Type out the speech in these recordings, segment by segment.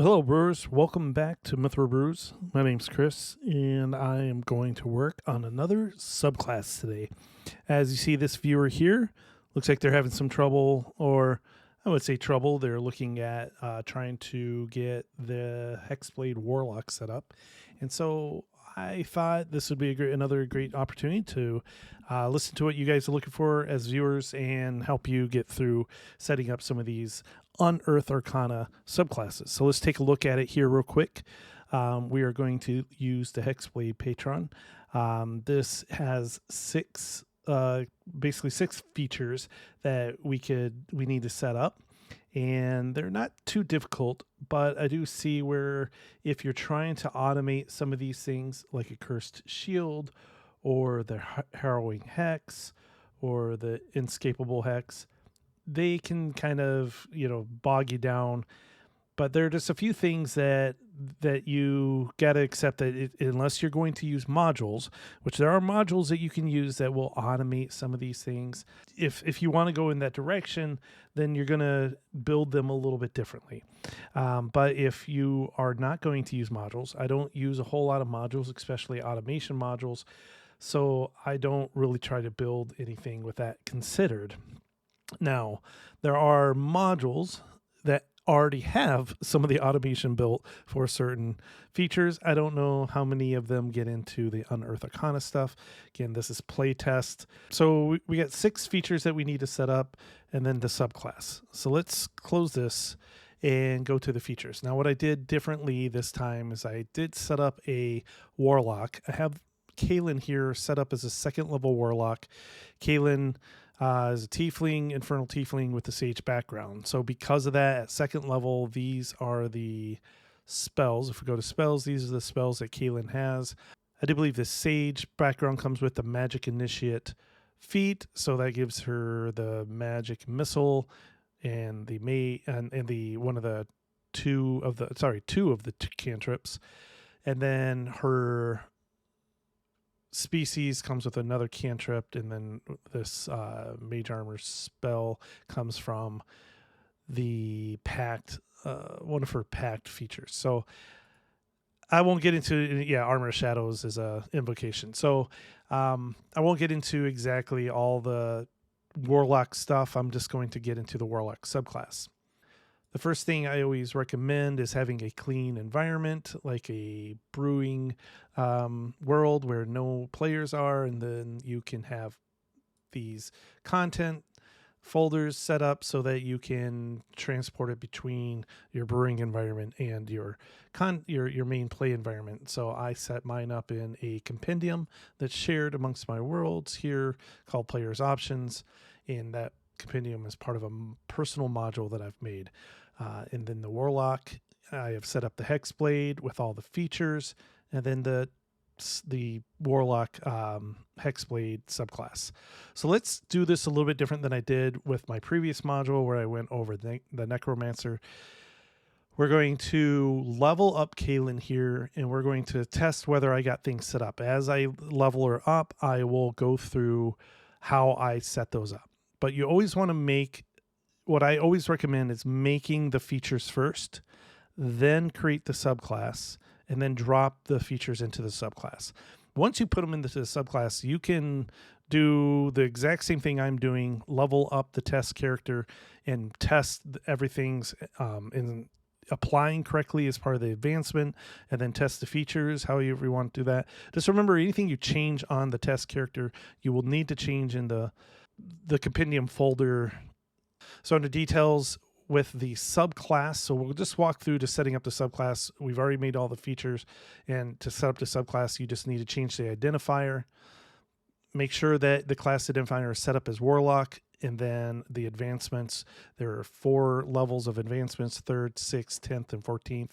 Hello, brewers. Welcome back to Mithral Brews. My name's Chris, and I am going to work on another subclass today. As you see, this viewer here looks like they're having some trouble, or I would say trouble. They're looking at trying to get the Hexblade Warlock set up, and so I thought this would be another great opportunity to listen to what you guys are looking for as viewers and help you get through setting up some of these Unearthed Arcana subclasses. So let's take a look at it here real quick. We are going to use the Hexblad Patron. This has basically six features that we need to set up, and they're not too difficult, but I do see where if you're trying to automate some of these things like a cursed shield or the harrowing hex or the inescapable hex, they can kind of, bog you down. But there are just a few things that you got to accept that unless you're going to use modules, which there are modules that you can use that will automate some of these things. If you want to go in that direction, then you're going to build them a little bit differently. But if you are not going to use modules, I don't use a whole lot of modules, especially automation modules. So I don't really try to build anything with that considered. Now, there are modules that already have some of the automation built for certain features. I don't know how many of them get into the Unearthed Arcana stuff. Again, this is playtest. So we got 6 features that we need to set up and then the subclass. So let's close this and go to the features. Now, what I did differently this time is I did set up a warlock. I have Kaylin here set up as a 2nd level warlock. Kaylin is a tiefling, infernal tiefling with the sage background. So because of that, at 2nd level, these are the spells. If we go to spells, these are the spells that Kaylin has. I do believe the sage background comes with the magic initiate feat, so that gives her the magic missile and the two of the cantrips, and then her species comes with another cantrip, and then this mage armor spell comes from the pact, one of her pact features. So I won't get into Armor of Shadows is a invocation. So I won't get into exactly all the warlock stuff. I'm just going to get into the warlock subclass. The first thing I always recommend is having a clean environment, like a brewing world where no players are, and then you can have these content folders set up so that you can transport it between your brewing environment and your main play environment. So I set mine up in a compendium that's shared amongst my worlds here called Players Options, and that compendium is part of a personal module that I've made. And then the warlock, I have set up the Hexblade with all the features, and then the warlock Hexblade subclass. So let's do this a little bit different than I did with my previous module where I went over the necromancer. We're going to level up Kaylin here, and we're going to test whether I got things set up. As I level her up, I will go through how I set those up. But you always want to what I always recommend is making the features first, then create the subclass, and then drop the features into the subclass. Once you put them into the subclass, you can do the exact same thing I'm doing, level up the test character and test everything's in applying correctly as part of the advancement, and then test the features, however you want to do that. Just remember, anything you change on the test character, you will need to change in the compendium folder. So under details with the subclass, so we'll just walk through to setting up the subclass. We've already made all the features, and to set up the subclass, you just need to change the identifier. Make sure that the class identifier is set up as warlock, and then the advancements. There are 4 levels of advancements: 3rd, 6th, 10th, and 14th.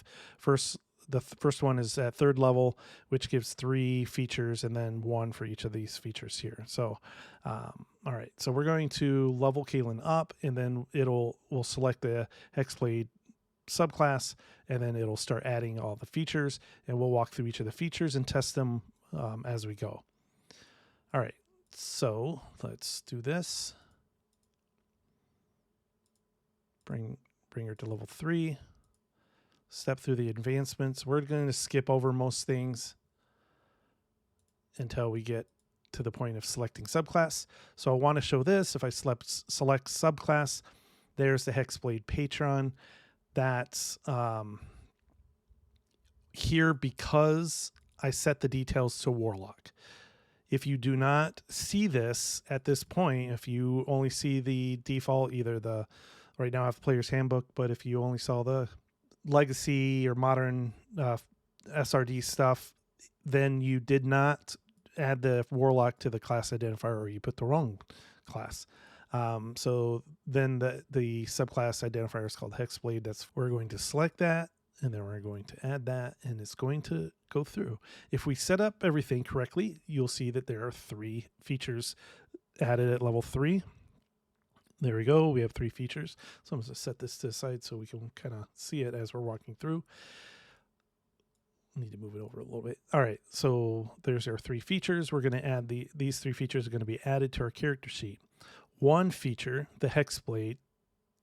The first one is at 3rd level, which gives 3 features and then 1 for each of these features here. So, all right. So we're going to level Kaylin up, and then we'll select the Hexblade subclass, and then it'll start adding all the features, and we'll walk through each of the features and test them as we go. All right. So let's do this. Bring her to level 3. step through the advancements. We're going to skip over most things until we get to the point of selecting subclass. So I want to show this. If I select subclass, there's the Hexblade Patron. That's here because I set the details to Warlock. If you do not see this at this point, if you only see the default, right now I have Player's Handbook, but if you only saw the Legacy or Modern SRD stuff, then you did not add the Warlock to the class identifier, or you put the wrong class. So then the subclass identifier is called Hexblade. We're going to select that, and then we're going to add that, and it's going to go through. If we set up everything correctly, you'll see that there are 3 features added at level 3. There we go. We have 3 features. So I'm going to set this to the side so we can kind of see it as we're walking through. Need to move it over a little bit. All right, so there's our 3 features. We're going to add these 3 features are going to be added to our character sheet. One feature, the Hexblade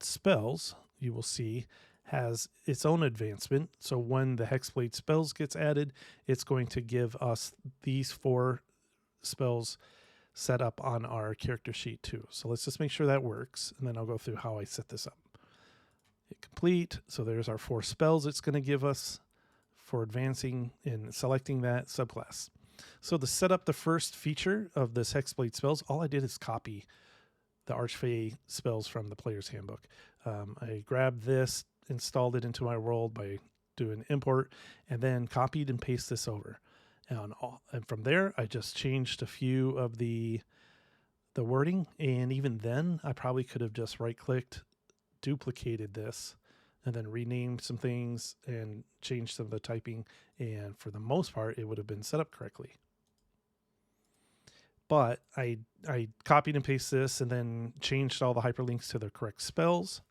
spells, you will see, has its own advancement. So when the Hexblade spells gets added, it's going to give us these 4 spells set up on our character sheet too. So let's just make sure that works, and then I'll go through how I set this up. Hit complete. So there's our 4 spells it's going to give us for advancing and selecting that subclass. So to set up the first feature of this Hexblade spells, all I did is copy the Archfey spells from the Player's Handbook. I grabbed this, installed it into my world by doing import, and then copied and pasted this over. And from there, I just changed a few of the wording, and even then, I probably could have just right-clicked, duplicated this, and then renamed some things and changed some of the typing, and for the most part, it would have been set up correctly. But I copied and pasted this and then changed all the hyperlinks to the correct spells,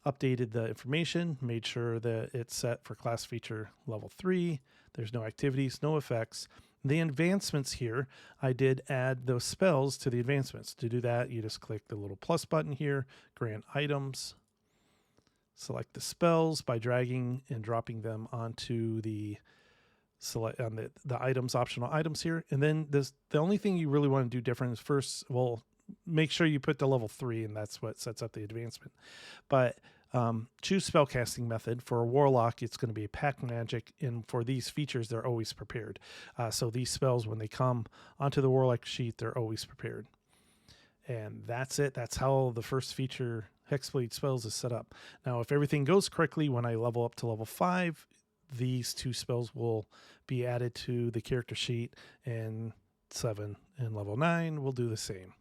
updated the information, made sure that it's set for class feature level 3. There's no activities, no effects. The advancements here, I did add those spells to the advancements. To do that, you just click the little plus button here, grant items, select the spells by dragging and dropping them onto the select on the items, optional items here. And then the only thing you really want to do different is first, well, make sure you put the level 3, and that's what sets up the advancement. But choose spellcasting method. For a warlock, it's going to be pack magic, and for these features, they're always prepared. So these spells, when they come onto the warlock sheet, they're always prepared. And that's it. That's how the first feature Hexblade spells is set up. Now, if everything goes correctly, when I level up to level 5, these 2 spells will be added to the character sheet, and 7 and level 9 will do the same.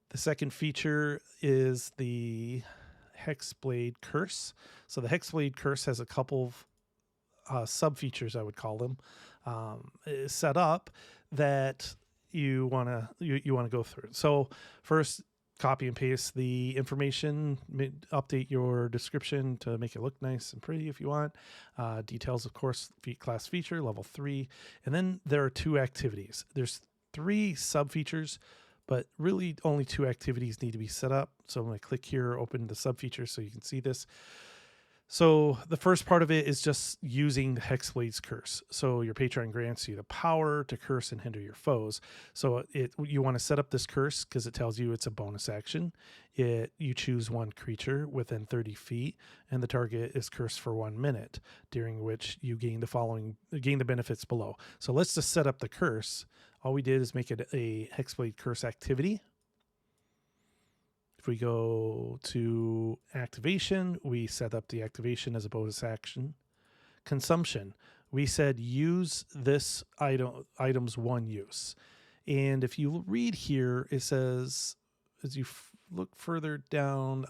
The second feature is the Hexblade Curse. So the Hexblade Curse has a couple of sub-features, I would call them, set up that you want to go through. So first, copy and paste the information, update your description to make it look nice and pretty if you want. Details, of course, class feature, level 3. And then there are 2 activities. There's 3 sub-features, but really only 2 activities need to be set up. So I'm going to click here, open the sub-feature so you can see this. So the first part of it is just using the Hexblade's curse. So your patron grants you the power to curse and hinder your foes. So you want to set up this curse because it tells you it's a bonus action. You choose 1 creature within 30 feet, and the target is cursed for 1 minute, during which you gain the benefits below. So let's just set up the curse. All we did is make it a Hexblade curse activity. If we go to activation, we set up the activation as a bonus action. Consumption, we said use this item's 1 use. And if you read here, it says, as you look further down,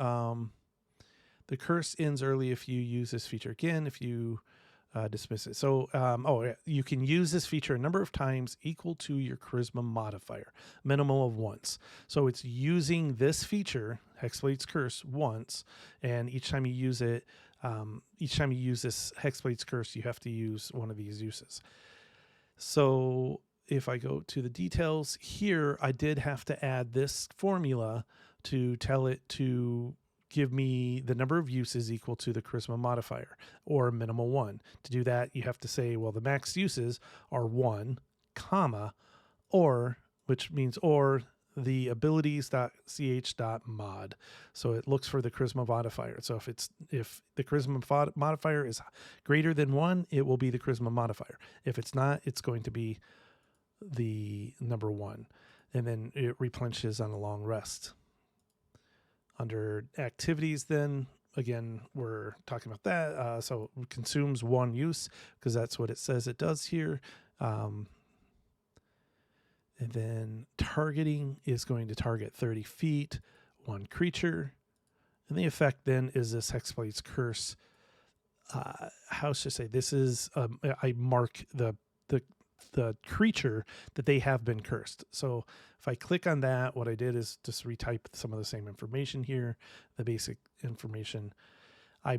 the curse ends early if you use this feature again, if you dismiss it. So, you can use this feature a number of times equal to your charisma modifier, minimum of once. So it's using this feature, Hexblade's Curse, once, and each time you use it, each time you use this Hexblade's Curse, you have to use one of these uses. So if I go to the details here, I did have to add this formula to tell it to give me the number of uses equal to the charisma modifier, or minimal 1. To do that, you have to say, well, the max uses are 1, comma, or, which means or the abilities.ch.mod. So it looks for the charisma modifier. So if the charisma modifier is greater than 1, it will be the charisma modifier. If it's not, it's going to be the number 1. And then it replenishes on a long rest. Under activities, then again, we're talking about that. So it consumes 1 use, because that's what it says it does here. And then targeting is going to target 30 feet, 1 creature. And the effect then is this Hexblade's Curse. How should I say? This is, I mark the creature that they have been cursed. So if I click on that, what I did is just retype some of the same information here, the basic information. I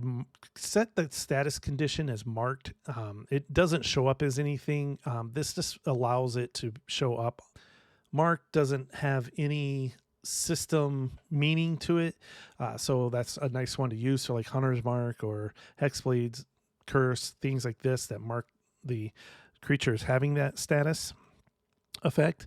set the status condition as marked. It doesn't show up as anything. This just allows it to show up. Marked doesn't have any system meaning to it. So that's a nice one to use for like Hunter's Mark or Hexblade's Curse, things like this that mark the creatures having that status effect.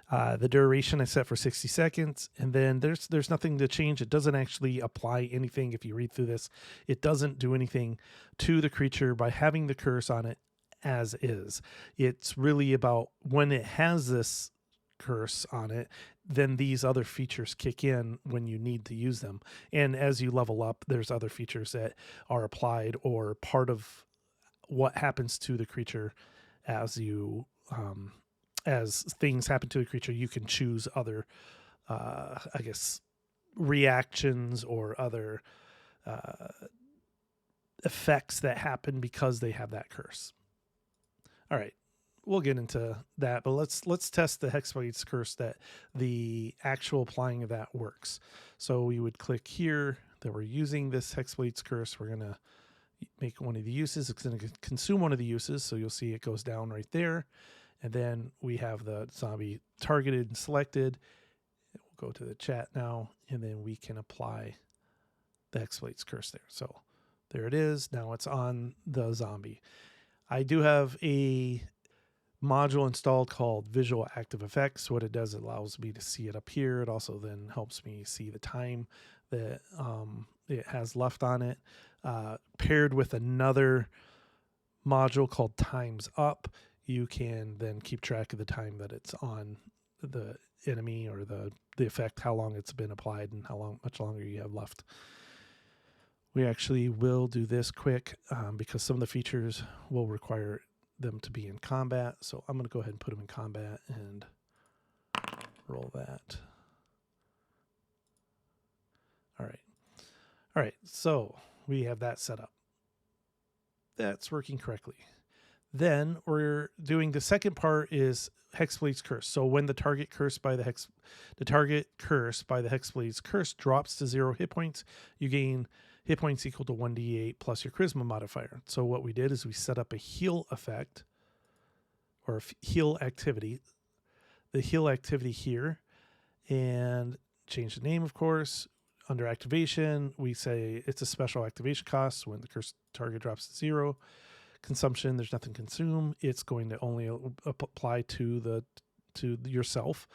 The duration I set for 60 seconds, and then there's nothing to change. It doesn't actually apply anything. If you read through this, it doesn't do anything to the creature by having the curse on it as is. It's really about when it has this curse on it, then these other features kick in when you need to use them. And as you level up, there's other features that are applied or part of what happens to the creature as you as things happen to the creature. You can choose other reactions or other effects that happen because they have that curse. All right, we'll get into that, but let's test the Hexblade's Curse, that the actual applying of that works. So we would click here that we're using this Hexblade's Curse. We're going to make one of the uses. It's going to consume one of the uses, so you'll see it goes down right there. And then we have the zombie targeted and selected. We'll go to the chat now, and then we can apply the Hexblade's Curse there. So there it is. Now it's on the zombie. I do have a module installed called Visual Active Effects. What it does, it allows me to see it up here. It also then helps me see the time that it has left on it. Paired with another module called Times Up, you can then keep track of the time that it's on the enemy or the effect, how long it's been applied, and much longer you have left. We actually will do this quick because some of the features will require them to be in combat. So I'm going to go ahead and put them in combat and roll that. All right. So we have that set up. That's working correctly. Then we're doing the second part is Hexblade's Curse. So when the target curse by the Hexblade's Curse drops to 0 hit points, you gain hit points equal to 1d8 plus your charisma modifier. So what we did is we set up a heal effect or heal activity, the heal activity here, and change the name, of course. Under activation, we say it's a special activation cost when the curse target drops to 0. Consumption, there's nothing consumed. It's going to only apply to yourself.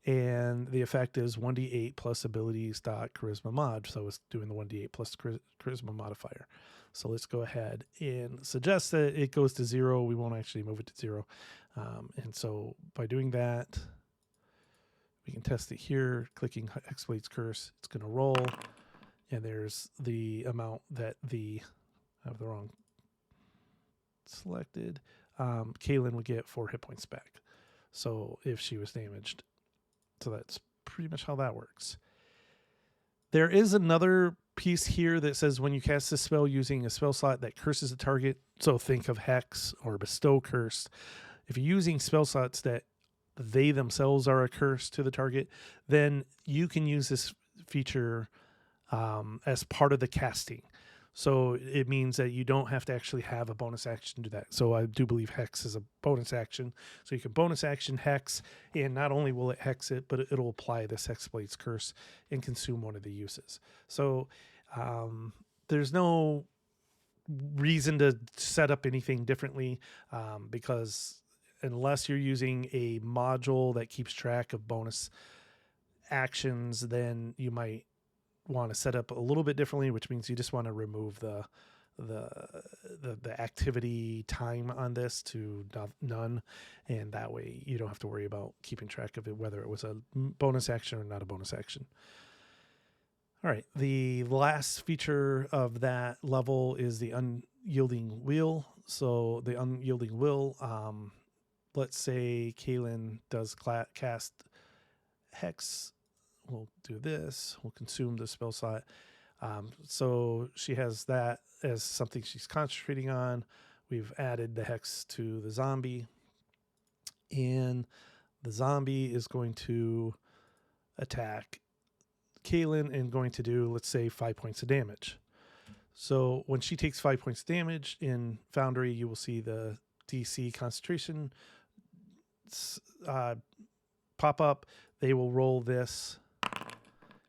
And the effect is 1d8 plus abilities.charisma mod. So it's doing the 1d8 plus charisma modifier. So let's go ahead and suggest that it goes to 0. We won't actually move it to 0. And so by doing that, we can test it here. Clicking Hexblade's Curse, it's going to roll. And there's the amount that I have the wrong selected. Kaylin would get 4 hit points back. So if she was damaged. So that's pretty much how that works. There is another piece here that says when you cast this spell using a spell slot that curses a target, so think of Hex or Bestow Curse. If you're using spell slots that they themselves are a curse to the target, then you can use this feature as part of the casting. So it means that you don't have to actually have a bonus action to do that. So I do believe Hex is a bonus action. So you can bonus action Hex, and not only will it Hex it, but it'll apply this Hexblade's Curse and consume one of the uses. So There's no reason to set up anything differently, because unless you're using a module that keeps track of bonus actions, then you might want to set up a little bit differently, which means you just want to remove the activity time on this to none, and that way you don't have to worry about keeping track of it, whether it was a bonus action or not a bonus action. All right, the last feature of that level is the unyielding will. So the unyielding will, let's say Kaylin does cast Hex. We'll do this. We'll consume the spell slot. So she has that as something she's concentrating on. We've added the Hex to the zombie. And the zombie is going to attack Kaylin and going to do, let's say, 5 points of damage. So when she takes 5 points of damage in Foundry, you will see the DC concentration pop up. They will roll this,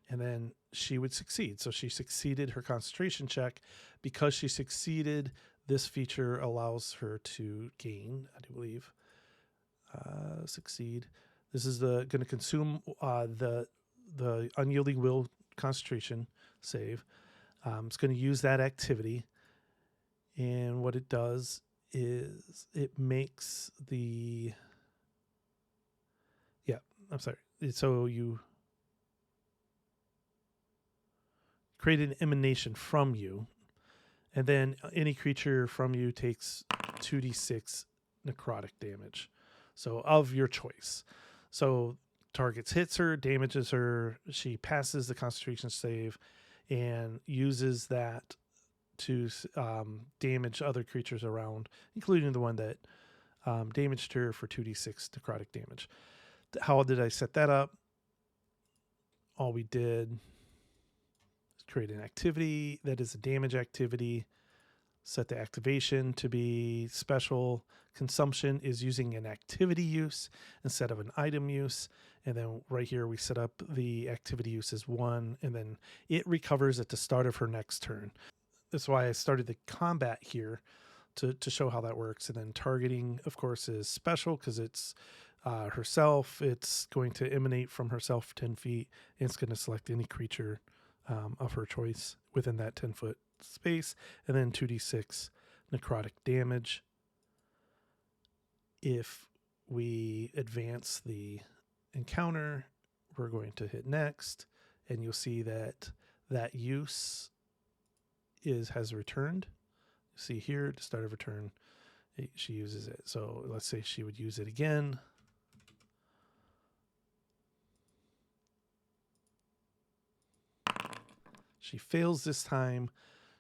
and then she would succeed. So she succeeded her concentration check. Because she succeeded, this feature allows her to gain, I do believe, succeed. This is going to consume the unyielding will concentration save. It's going to use that activity, and what it does is it makes the so you create an emanation from you, and then any creature from you takes 2d6 necrotic damage, so of your choice. So targets hits her, damages her, she passes the concentration save and uses that to damage other creatures around, including the one that damaged her, for 2d6 necrotic damage. How did I set that up? All we did is create an activity that is a damage activity, set the activation to be special. Consumption is using an activity use instead of an item use. And then right here, we set up the activity use as 1, and then it recovers at the start of her next turn. That's why I started the combat here to show how that works. And then targeting, of course, is special because it's herself. It's going to emanate from herself 10 feet, and it's going to select any creature of her choice within that 10-foot space, and then 2d6 necrotic damage. If we advance the encounter, we're going to hit next, and you'll see that that use has returned. See here, at the start of her turn, she uses it. So let's say she would use it again. She fails this time.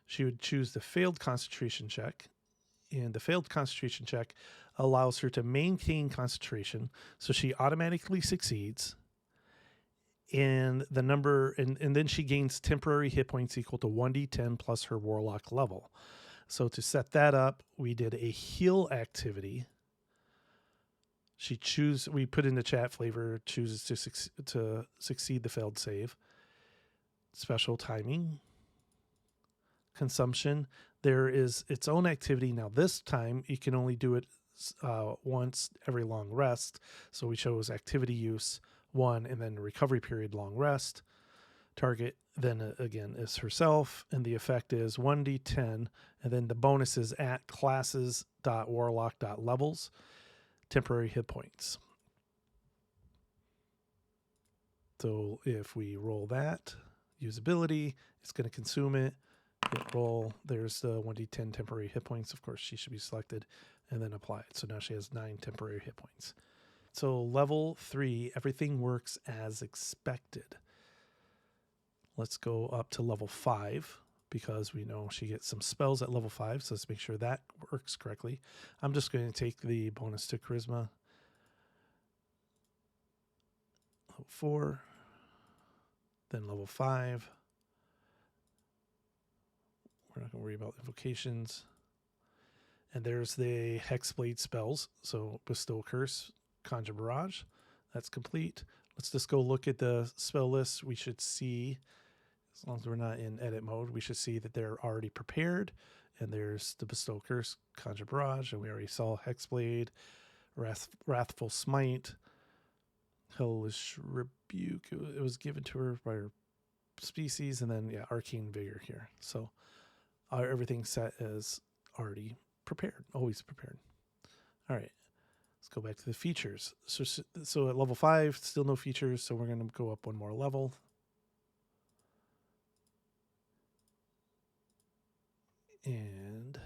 She would choose the failed concentration check, and the failed concentration check allows her to maintain concentration, so she automatically succeeds. And the number, and then she gains temporary hit points equal to 1d10 plus her warlock level. So to set that up, we did a heal activity. We put in the chat, Flavor chooses to succeed the failed save. Special timing. Consumption, there is its own activity. Now this time you can only do it once every long rest. So we chose activity use 1, and then recovery period long rest. Target then again is herself, and the effect is 1d10, and then the bonus is at classes.warlock.levels, temporary hit points. So if we roll that, usability, it's going to consume it. Hit roll. There's the 1d10 temporary hit points. Of course, she should be selected, and then apply it. So now she has 9 temporary hit points. So level 3, everything works as expected. Let's go up to level 5 because we know she gets some spells at level 5. So let's make sure that works correctly. I'm just going to take the bonus to charisma. Level 4, then level 5. We're not going to worry about invocations. And there's the Hexblade spells. So Bestow Curse, Conjure Barrage. That's complete. Let's just go look at the spell list. We should see as long as we're not in edit mode, we should see that they're already prepared. And there's the Bestow Curse, Conjure Barrage, and we already saw Hexblade, Wrathful Smite, Hellish Rebuke. It was given to her by her species, and then yeah, Arcane Vigor here. So everything's set as already prepared, always prepared. All right, let's go back to the features. So at level 5, still no features, so we're going to go up one more level. And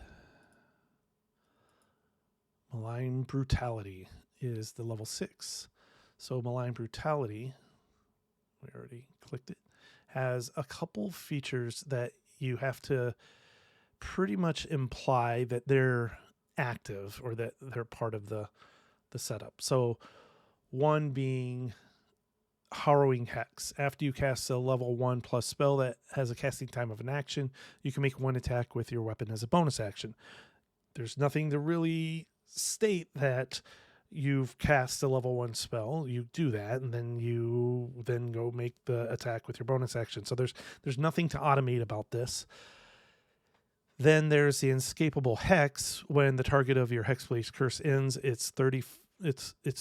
Malign Brutality is the level 6. So Malign Brutality, we already clicked it, has a couple features that you have to pretty much imply that they're active or that they're part of the setup. So one being Harrowing Hex. After you cast a level 1+ spell that has a casting time of an action, you can make one attack with your weapon as a bonus action. There's nothing to really state that you've cast a level 1 spell. You do that, and then you go make the attack with your bonus action. So there's nothing to automate about this. Then there's the Inescapable Hex. When the target of your Hexblade's curse ends, its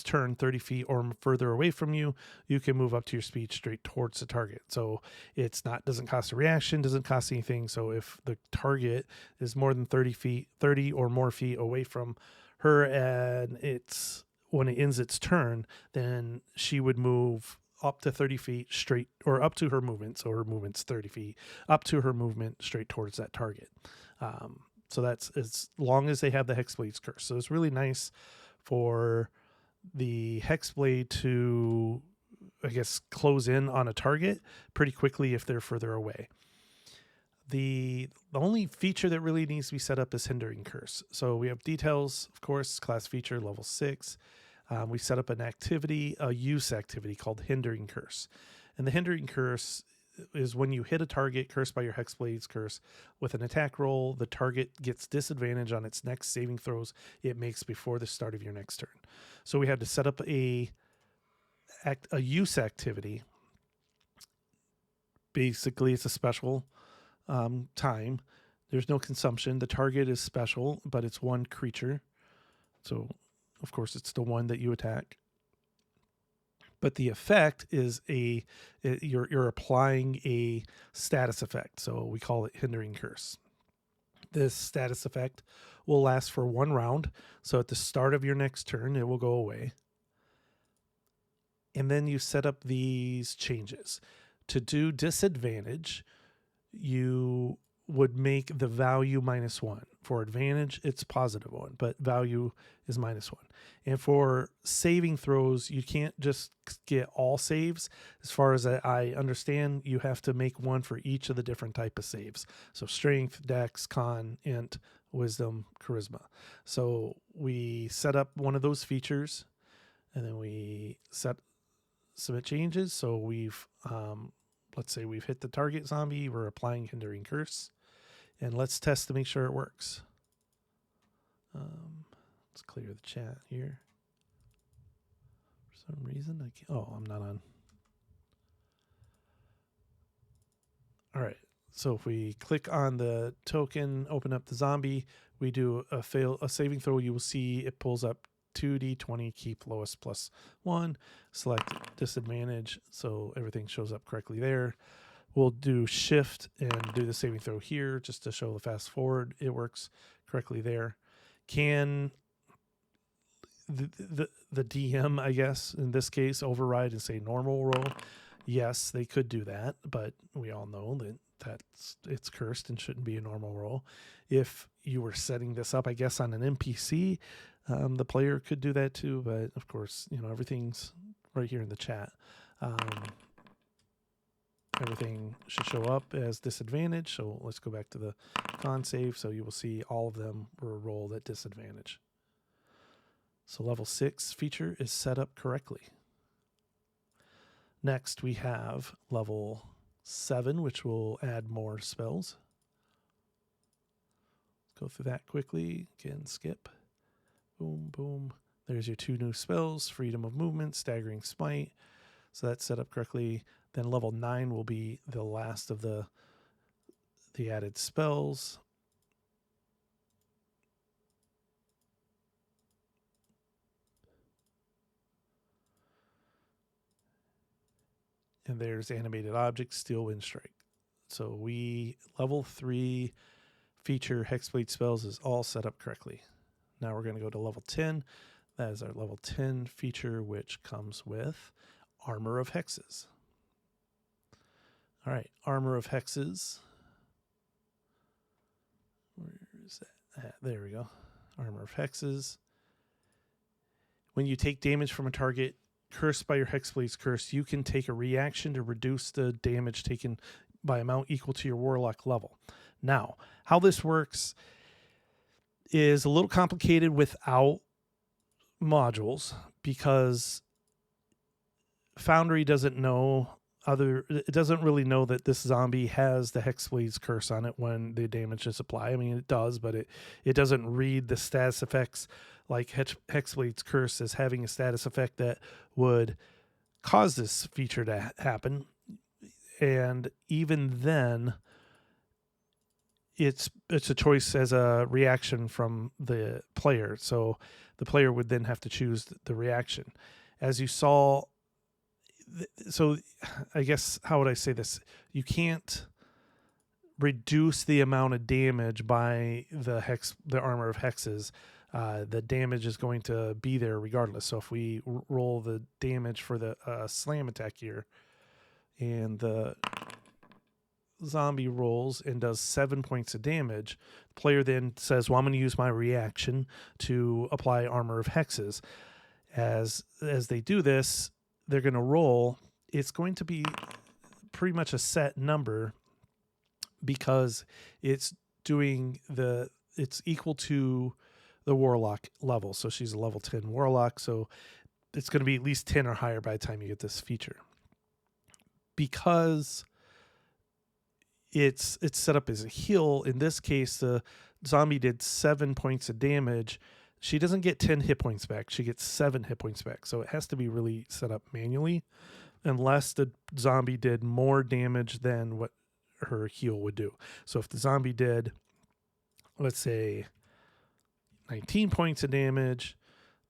turn 30 feet or further away from you, you can move up to your speed straight towards the target. So doesn't cost a reaction, doesn't cost anything. So if the target is more than 30 or more feet away from her, and when it ends its turn, then she would move up to 30 feet straight, or up to her movement. So her movement's 30 feet, up to her movement straight towards that target. So that's as long as they have the Hexblade's curse. So it's really nice for the Hexblade to, I guess, close in on a target pretty quickly if they're further away. The only feature that really needs to be set up is Hindering Curse. So we have details, of course, class feature, level 6. We set up a use activity called Hindering Curse. And the Hindering Curse is when you hit a target cursed by your Hexblade's curse with an attack roll, the target gets disadvantage on its next saving throws it makes before the start of your next turn. So we had to set up a use activity. Basically, it's a special time. There's no consumption. The target is special, but it's one creature. So, of course, it's the one that you attack. But the effect is you're applying a status effect. So we call it Hindering Curse. This status effect will last for 1 round. So at the start of your next turn, it will go away. And then you set up these changes. To do disadvantage, you would make the value -1. For advantage, it's +1, but value is -1. And for saving throws, you can't just get all saves. As far as I understand, you have to make one for each of the different type of saves. So strength, dex, con, int, wisdom, charisma. So we set up one of those features, and then we submit changes. So we've, let's say we've hit the target zombie, we're applying Hindering Curse. And let's test to make sure it works. Let's clear the chat here. For some reason, I can't. Oh, I'm not on. All right. So if we click on the token, open up the zombie, we do a saving throw. You will see it pulls up 2d20, keep lowest +1, select disadvantage. So everything shows up correctly there. We'll do shift and do the saving throw here just to show the fast forward. It works correctly there. Can the DM, I guess, in this case, override and say normal roll? Yes, they could do that, but we all know that it's cursed and shouldn't be a normal roll. If you were setting this up, I guess, on an NPC, the player could do that too, but of course, everything's right here in the chat. Everything should show up as disadvantage. So let's go back to the con save. So you will see all of them were rolled at disadvantage. So level 6 feature is set up correctly. Next, we have level 7, which will add more spells. Let's go through that quickly. Again, skip. Boom, boom. There's your 2 new spells, Freedom of Movement, Staggering Smite, So that's set up correctly. Then level 9 will be the last of the added spells. And there's animated objects, Steel Wind Strike. So level 3 feature Hexblade spells is all set up correctly. Now we're going to go to level 10. That is our level 10 feature, which comes with Armor of Hexes. All right, Armor of Hexes. Where is that? There we go. Armor of Hexes. When you take damage from a target cursed by your Hexblade's curse, you can take a reaction to reduce the damage taken by amount equal to your Warlock level. Now, how this works is a little complicated without modules, because Foundry doesn't know it doesn't really know that this zombie has the Hexblade's curse on it when the damage is applied. I mean, it does, but it doesn't read the status effects like Hexblade's curse as having a status effect that would cause this feature to happen. And even then, it's a choice as a reaction from the player. So the player would then have to choose the reaction. As you saw, so I guess, how would I say this? You can't reduce the amount of damage by the Armor of Hexes. The damage is going to be there regardless. So if we roll the damage for the slam attack here, and the zombie rolls and does 7 points of damage, the player then says, well, I'm going to use my reaction to apply Armor of Hexes. As they do this, they're going to roll. It's going to be pretty much a set number, because it's equal to the Warlock level. So she's a level 10 Warlock, so it's going to be at least 10 or higher by the time you get this feature. Because it's set up as a heal, in this case, the zombie did 7 points of damage. She doesn't get 10 hit points back. She gets 7 hit points back. So it has to be really set up manually, unless the zombie did more damage than what her heal would do. So if the zombie did, let's say, 19 points of damage,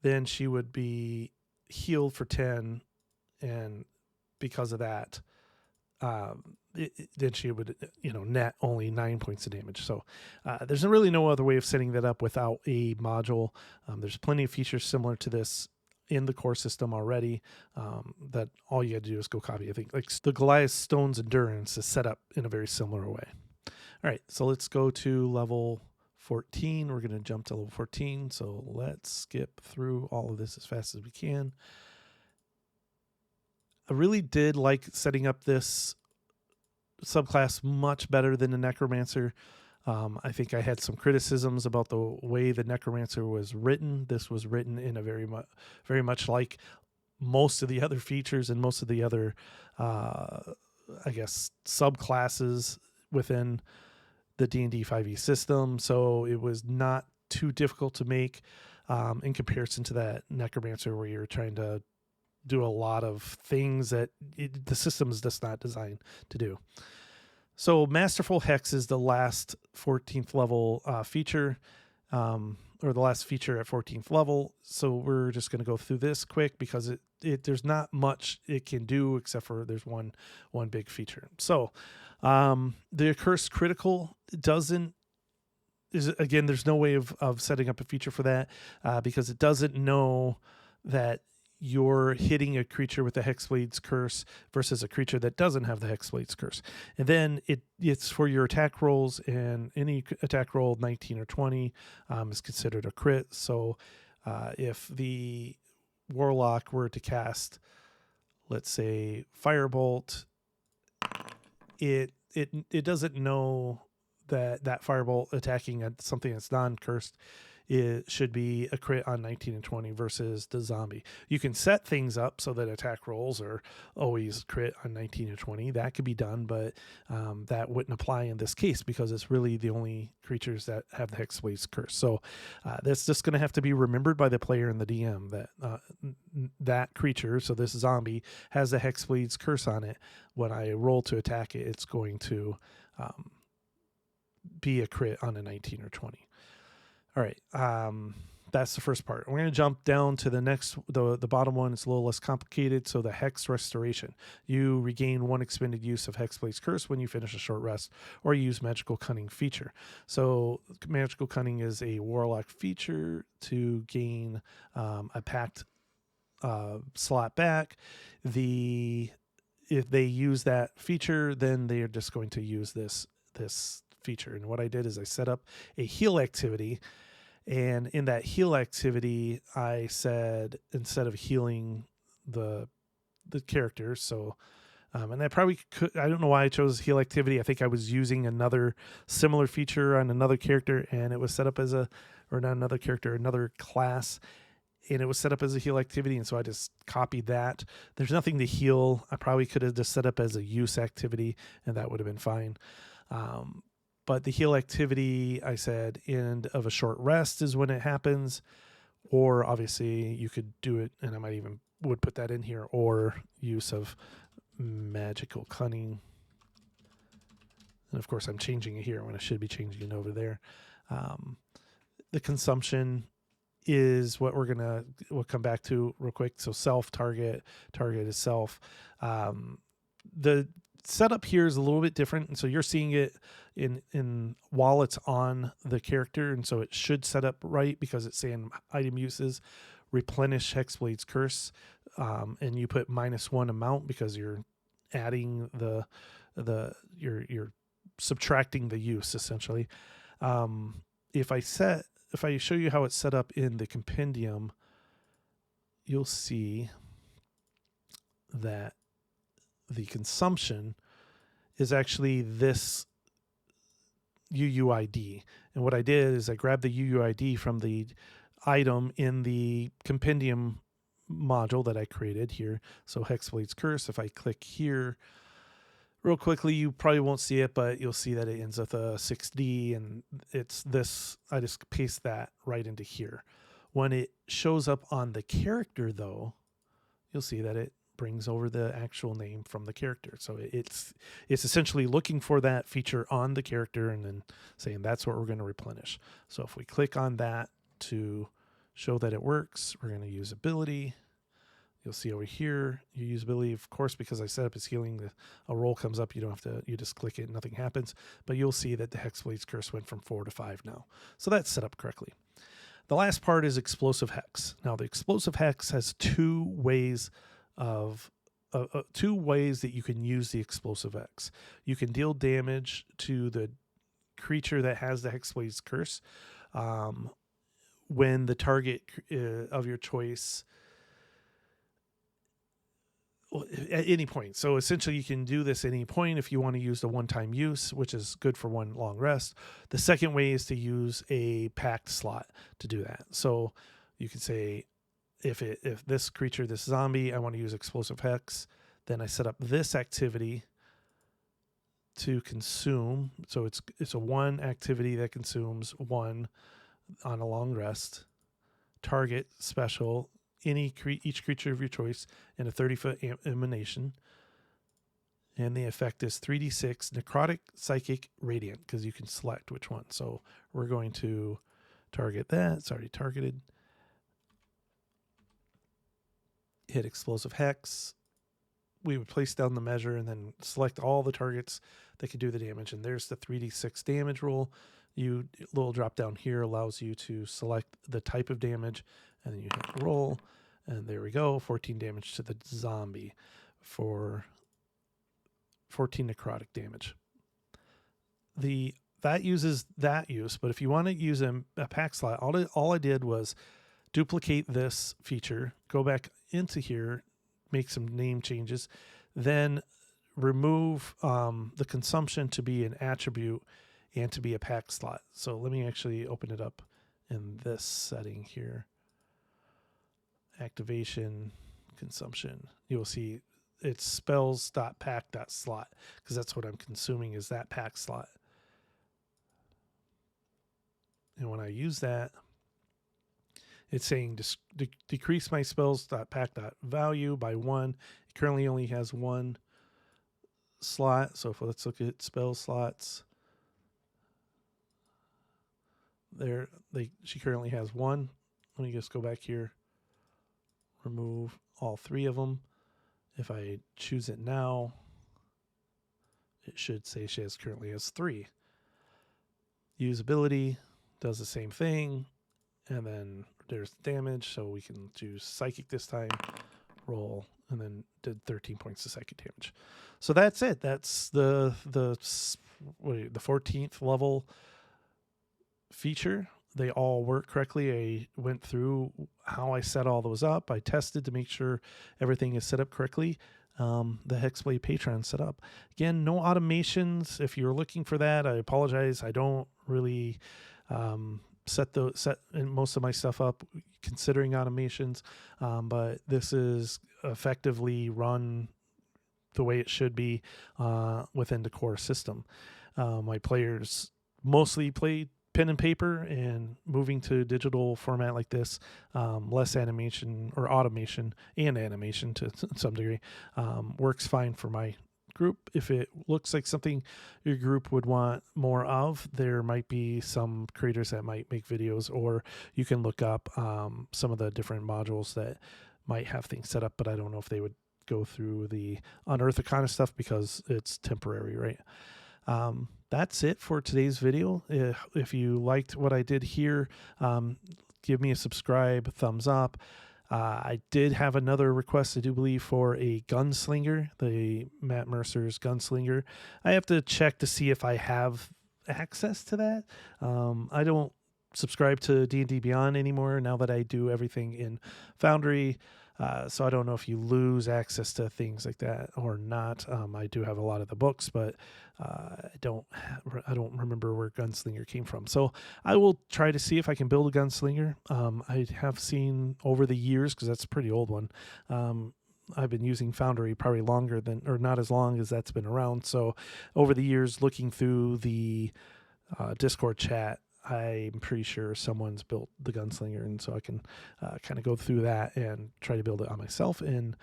then she would be healed for 10, and because of that, then she would, net only 9 points of damage. So there's really no other way of setting that up without a module. There's plenty of features similar to this in the core system already, that all you had to do is go copy. I think like the Goliath Stone's Endurance is set up in a very similar way. All right, so let's go to level 14. We're going to jump to level 14. So let's skip through all of this as fast as we can. I really did like setting up this subclass much better than the Necromancer. I think I had some criticisms about the way the Necromancer was written. This was written in a very much like most of the other features and most of the other, I guess, subclasses within the D&D 5e system. So it was not too difficult to make in comparison to that Necromancer, where you're trying to do a lot of things that the system is just not designed to do. So Masterful Hex is the last 14th level feature, or the last feature at 14th level. So we're just going to go through this quick, because there's not much it can do except for there's one big feature. So the Accursed Critical again, there's no way of setting up a feature for that, because it doesn't know that you're hitting a creature with the Hexblade's curse versus a creature that doesn't have the Hexblade's curse. And then it's for your attack rolls, and any attack roll 19 or 20 is considered a crit. So if the Warlock were to cast, let's say, Firebolt, it doesn't know that Firebolt attacking at something that's non-cursed it should be a crit on 19 and 20 versus the zombie. You can set things up so that attack rolls are always crit on 19 or 20. That could be done, but that wouldn't apply in this case because it's really the only creatures that have the Hexblade's curse. So that's just going to have to be remembered by the player and the DM that that creature, so this zombie, has the Hexblade's curse on it. When I roll to attack it, it's going to be a crit on a 19 or 20. All right. That's the first part. We're going to jump down to the next, the bottom one. It's a little less complicated. So the Hex Restoration. You regain 1 expended use of Hexblade's Curse when you finish a short rest, or you use Magical Cunning feature. So Magical Cunning is a Warlock feature to gain a pact slot back. If they use that feature, then they are just going to use this feature. And what I did is I set up a heal activity, and in that heal activity I said, instead of healing the character, so and I probably could, I don't know why I chose heal activity. I think I was using another similar feature on another character, and it was set up as another class, and it was set up as a heal activity, and so I just copied that. There's nothing to heal. I probably could have just set up as a use activity, and that would have been fine. But the heal activity, I said, end of a short rest is when it happens, or obviously you could do it, and I might even would put that in here, or use of Magical Cunning. And of course I'm changing it here when I should be changing it over there. The consumption is what we'll come back to real quick. So self target is self. The setup here is a little bit different, and so you're seeing it in while it's on the character, and so it should set up right because it's saying item uses replenish Hexblade's Curse, and you put -1 amount because you're adding you're subtracting the use essentially. If I show you how it's set up in the compendium, you'll see that the consumption is actually this UUID. And what I did is I grabbed the UUID from the item in the compendium module that I created here. So Hexblade's Curse, if I click here real quickly, you probably won't see it, but you'll see that it ends with a 6D, and it's this, I just paste that right into here. When it shows up on the character though, you'll see that it brings over the actual name from the character. So it's essentially looking for that feature on the character and then saying that's what we're going to replenish. So if we click on that to show that it works, we're going to use ability. You'll see over here, you use ability, of course, because I set up as healing, a roll comes up, you don't have to, you just click it, nothing happens. But you'll see that the Hexblade's Curse went from 4 to 5 now. So that's set up correctly. The last part is Explosive Hex. Now the Explosive Hex has two ways that you can use the Explosive Hex. You can deal damage to the creature that has the Hexblade's Curse when the target of your choice, at any point. So essentially you can do this at any point if you want to use the one-time use, which is good for one long rest. The second way is to use a packed slot to do that. So you can say, if this creature, this zombie, I want to use Explosive Hex, then I set up this activity to consume. So it's a one activity that consumes 1 on a long rest. Target special each creature of your choice in a 30-foot emanation, and the effect is 3d6 necrotic, psychic, radiant, because you can select which one. So we're going to target that. It's already targeted. Hit Explosive Hex. We would place down the measure and then select all the targets that could do the damage, and there's the 3d6 damage roll. Little drop down here allows you to select the type of damage, and then you hit roll, and there we go, 14 damage to the zombie for 14 necrotic damage. That uses that use, but if you want to use a pack slot, all I did was duplicate this feature, go back into here, make some name changes, then remove the consumption to be an attribute and to be a pack slot. So let me actually open it up in this setting here. Activation, consumption. You will see it's spells.pack.slot because that's what I'm consuming is that pack slot. And when I use that, it's saying decrease my spells.pack.value by 1. It currently only has 1 slot. So let's look at spell slots. She currently has 1. Let me just go back here. Remove all 3 of them. If I choose it now, it should say she currently has 3. Usability does the same thing. And then there's damage, so we can do psychic this time, roll, and then did 13 points of psychic damage. So that's it. That's the 14th level feature. They all work correctly. I went through how I set all those up. I tested to make sure everything is set up correctly. The Hexblade Patron set up. Again, no automations. If you're looking for that, I apologize. I don't really set most of my stuff up considering automations, but this is effectively run the way it should be within the core system. My players mostly play pen and paper, and moving to digital format like this, less animation or automation and animation to some degree, works fine for my group. If it looks like something your group would want more of, there might be some creators that might make videos, or you can look up some of the different modules that might have things set up, but I don't know if they would go through the Unearthed Arcana stuff because it's temporary, right? That's it for today's video. If you liked what I did here, give me a subscribe, thumbs up. I did have another request, I do believe, for a gunslinger, the Matt Mercer's gunslinger. I have to check to see if I have access to that. I don't subscribe to D&D Beyond anymore now that I do everything in Foundry. So I don't know if you lose access to things like that or not. I do have a lot of the books, but I don't remember where Gunslinger came from. So I will try to see if I can build a Gunslinger. I have seen over the years, because that's a pretty old one. I've been using Foundry probably longer than, or not as long as that's been around. So over the years, looking through the Discord chat, I'm pretty sure someone's built the Gunslinger, and so I can kind of go through that and try to build it on myself and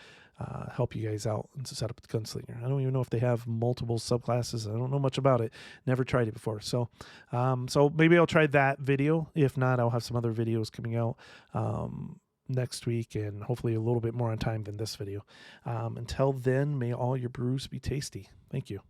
help you guys out and set up the Gunslinger. I don't even know if they have multiple subclasses. I don't know much about it. Never tried it before. So maybe I'll try that video. If not, I'll have some other videos coming out next week, and hopefully a little bit more on time than this video. Until then, may all your brews be tasty. Thank you.